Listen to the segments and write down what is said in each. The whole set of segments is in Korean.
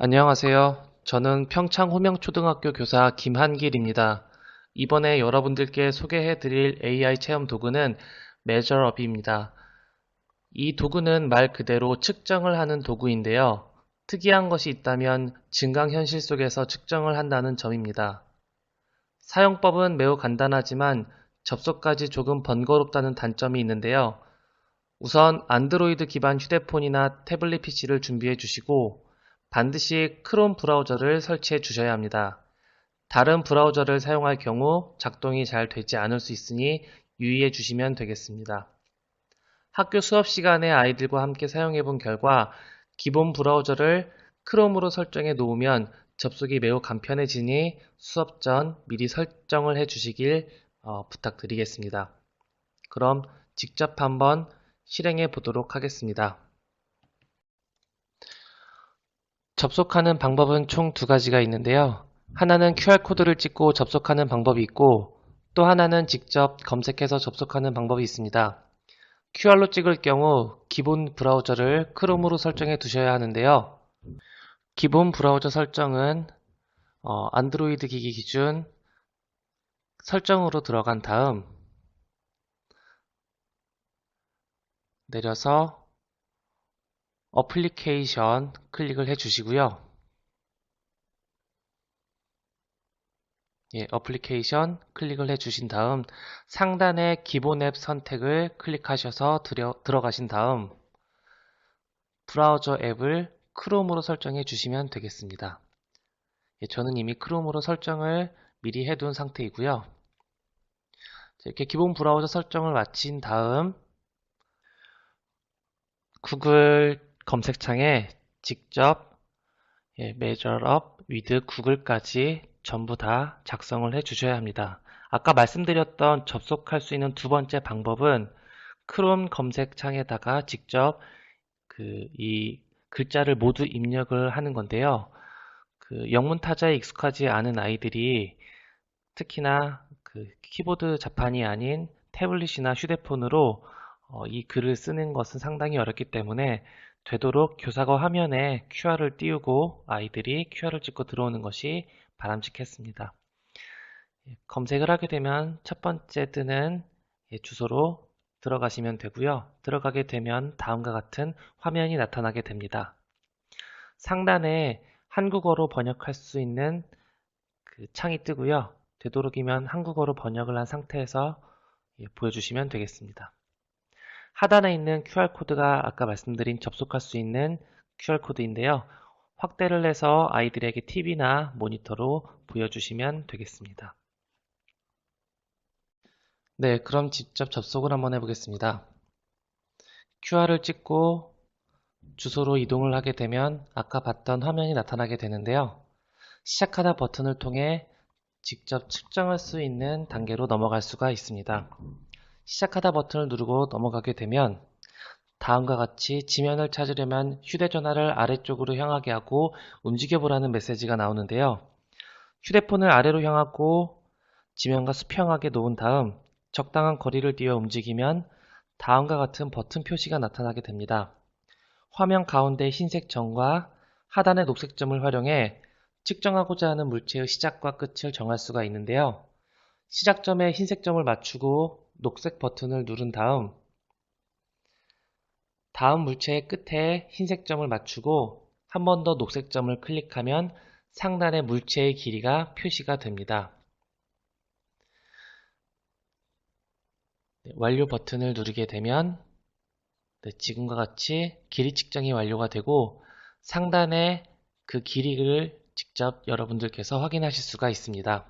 안녕하세요. 저는 평창 호명초등학교 교사 김한길입니다. 이번에 여러분들께 소개해 드릴 AI 체험 도구는 메저업입니다. 이 도구는 말 그대로 측정을 하는 도구인데요. 특이한 것이 있다면 증강현실 속에서 측정을 한다는 점입니다. 사용법은 매우 간단하지만 접속까지 조금 번거롭다는 단점이 있는데요. 우선 안드로이드 기반 휴대폰이나 태블릿 PC를 준비해 주시고 반드시 크롬 브라우저를 설치해 주셔야 합니다. 다른 브라우저를 사용할 경우 작동이 잘 되지 않을 수 있으니 유의해 주시면 되겠습니다. 학교 수업 시간에 아이들과 함께 사용해 본 결과 기본 브라우저를 크롬으로 설정해 놓으면 접속이 매우 간편해지니 수업 전 미리 설정을 해 주시길 부탁드리겠습니다. 그럼 직접 한번 실행해 보도록 하겠습니다. 접속하는 방법은 총 두 가지가 있는데요. 하나는 QR코드를 찍고 접속하는 방법이 있고 또 하나는 직접 검색해서 접속하는 방법이 있습니다. QR로 찍을 경우 기본 브라우저를 크롬으로 설정해 두셔야 하는데요. 기본 브라우저 설정은 안드로이드 기기 기준 설정으로 들어간 다음 내려서 어플리케이션 클릭을 해 주시고요. 어플리케이션 클릭을 해 주신 다음 상단의 기본 앱 선택을 클릭하셔서 들어가신 다음 브라우저 앱을 크롬으로 설정해 주시면 되겠습니다. 저는 이미 크롬으로 설정을 미리 해둔 상태이고요. 이렇게 기본 브라우저 설정을 마친 다음 구글 검색창에 직접 Measure Up with Google까지 전부 다 작성을 해 주셔야 합니다. 아까 말씀드렸던 접속할 수 있는 두 번째 방법은 크롬 검색창에다가 직접 이 글자를 모두 입력을 하는 건데요. 영문 타자에 익숙하지 않은 아이들이 특히나 키보드 자판이 아닌 태블릿이나 휴대폰으로 이 글을 쓰는 것은 상당히 어렵기 때문에 되도록 교사가 화면에 QR을 띄우고 아이들이 QR을 찍고 들어오는 것이 바람직했습니다. 검색을 하게 되면 첫 번째 뜨는 주소로 들어가시면 되고요. 들어가게 되면 다음과 같은 화면이 나타나게 됩니다. 상단에 한국어로 번역할 수 있는 창이 뜨고요. 되도록이면 한국어로 번역을 한 상태에서 보여주시면 되겠습니다. 하단에 있는 QR코드가 아까 말씀드린 접속할 수 있는 QR코드인데요. 확대를 해서 아이들에게 TV나 모니터로 보여주시면 되겠습니다. 네, 그럼 직접 접속을 한번 해보겠습니다. QR을 찍고 주소로 이동을 하게 되면 아까 봤던 화면이 나타나게 되는데요. 시작하다 버튼을 통해 직접 측정할 수 있는 단계로 넘어갈 수가 있습니다. 시작하다 버튼을 누르고 넘어가게 되면 다음과 같이 지면을 찾으려면 휴대전화를 아래쪽으로 향하게 하고 움직여보라는 메시지가 나오는데요. 휴대폰을 아래로 향하고 지면과 수평하게 놓은 다음 적당한 거리를 띄워 움직이면 다음과 같은 버튼 표시가 나타나게 됩니다. 화면 가운데 흰색 점과 하단의 녹색 점을 활용해 측정하고자 하는 물체의 시작과 끝을 정할 수가 있는데요. 시작점에 흰색 점을 맞추고 녹색 버튼을 누른 다음 물체의 끝에 흰색 점을 맞추고 한 번 더 녹색 점을 클릭하면 상단의 물체의 길이가 표시가 됩니다. 완료 버튼을 누르게 되면 지금과 같이 길이 측정이 완료가 되고 상단에 그 길이를 직접 여러분들께서 확인하실 수가 있습니다.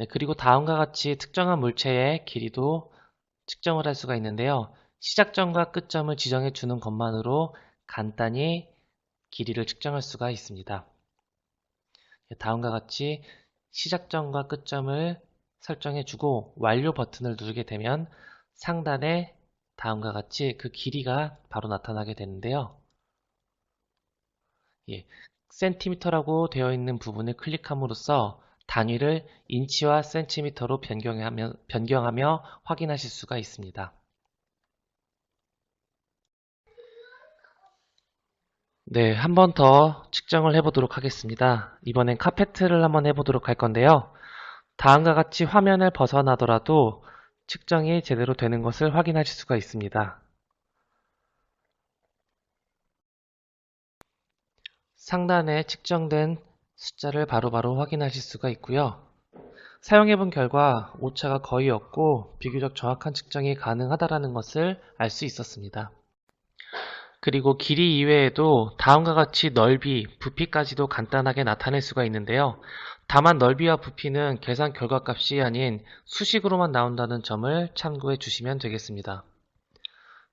그리고 다음과 같이 특정한 물체의 길이도 측정을 할 수가 있는데요. 시작점과 끝점을 지정해 주는 것만으로 간단히 길이를 측정할 수가 있습니다. 다음과 같이 시작점과 끝점을 설정해 주고 완료 버튼을 누르게 되면 상단에 다음과 같이 그 길이가 바로 나타나게 되는데요. 센티미터라고 되어 있는 부분을 클릭함으로써 단위를 인치와 센티미터로 변경하며 확인하실 수가 있습니다. 네, 한 번 더 측정을 해보도록 하겠습니다. 이번엔 카페트를 한번 해보도록 할 건데요. 다음과 같이 화면을 벗어나더라도 측정이 제대로 되는 것을 확인하실 수가 있습니다. 상단에 측정된 숫자를 바로바로 확인하실 수가 있고요. 사용해본 결과 오차가 거의 없고 비교적 정확한 측정이 가능하다는 것을 알 수 있었습니다. 그리고 길이 이외에도 다음과 같이 넓이, 부피까지도 간단하게 나타낼 수가 있는데요. 다만 넓이와 부피는 계산 결과값이 아닌 수식으로만 나온다는 점을 참고해 주시면 되겠습니다.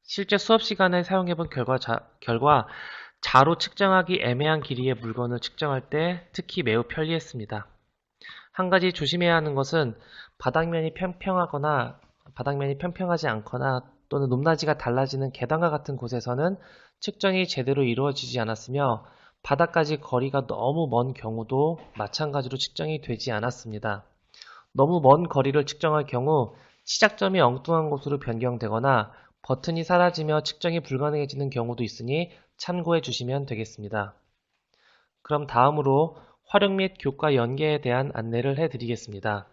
실제 수업 시간에 사용해본 결과 자로 측정하기 애매한 길이의 물건을 측정할 때 특히 매우 편리했습니다. 한 가지 조심해야 하는 것은 바닥면이 평평하지 않거나 또는 높낮이가 달라지는 계단과 같은 곳에서는 측정이 제대로 이루어지지 않았으며 바닥까지 거리가 너무 먼 경우도 마찬가지로 측정이 되지 않았습니다. 너무 먼 거리를 측정할 경우 시작점이 엉뚱한 곳으로 변경되거나 버튼이 사라지며 측정이 불가능해지는 경우도 있으니 참고해 주시면 되겠습니다. 그럼 다음으로 활용 및 교과 연계에 대한 안내를 해드리겠습니다.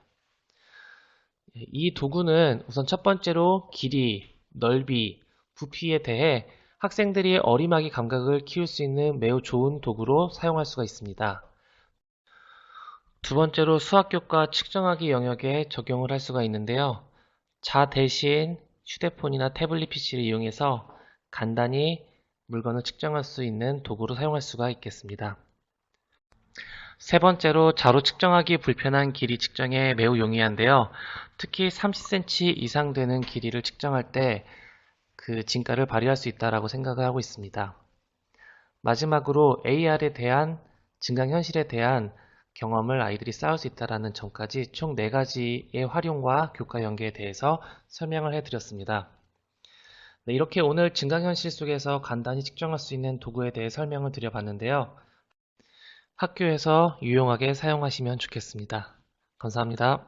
이 도구는 우선 첫 번째로 길이, 넓이, 부피에 대해 학생들이 어리마기 감각을 키울 수 있는 매우 좋은 도구로 사용할 수가 있습니다. 두 번째로 수학교과 측정하기 영역에 적용을 할 수가 있는데요. 자 대신 휴대폰이나 태블릿 PC를 이용해서 간단히 물건을 측정할 수 있는 도구로 사용할 수가 있겠습니다. 세 번째로 자로 측정하기 불편한 길이 측정에 매우 용이한데요. 특히 30cm 이상 되는 길이를 측정할 때 그 진가를 발휘할 수 있다고 생각을 하고 있습니다. 마지막으로 AR에 대한 증강현실에 대한 경험을 아이들이 쌓을 수 있다는 점까지 총 4가지의 활용과 교과 연계에 대해서 설명을 해드렸습니다. 네, 이렇게 오늘 증강현실 속에서 간단히 측정할 수 있는 도구에 대해 설명을 드려봤는데요. 학교에서 유용하게 사용하시면 좋겠습니다. 감사합니다.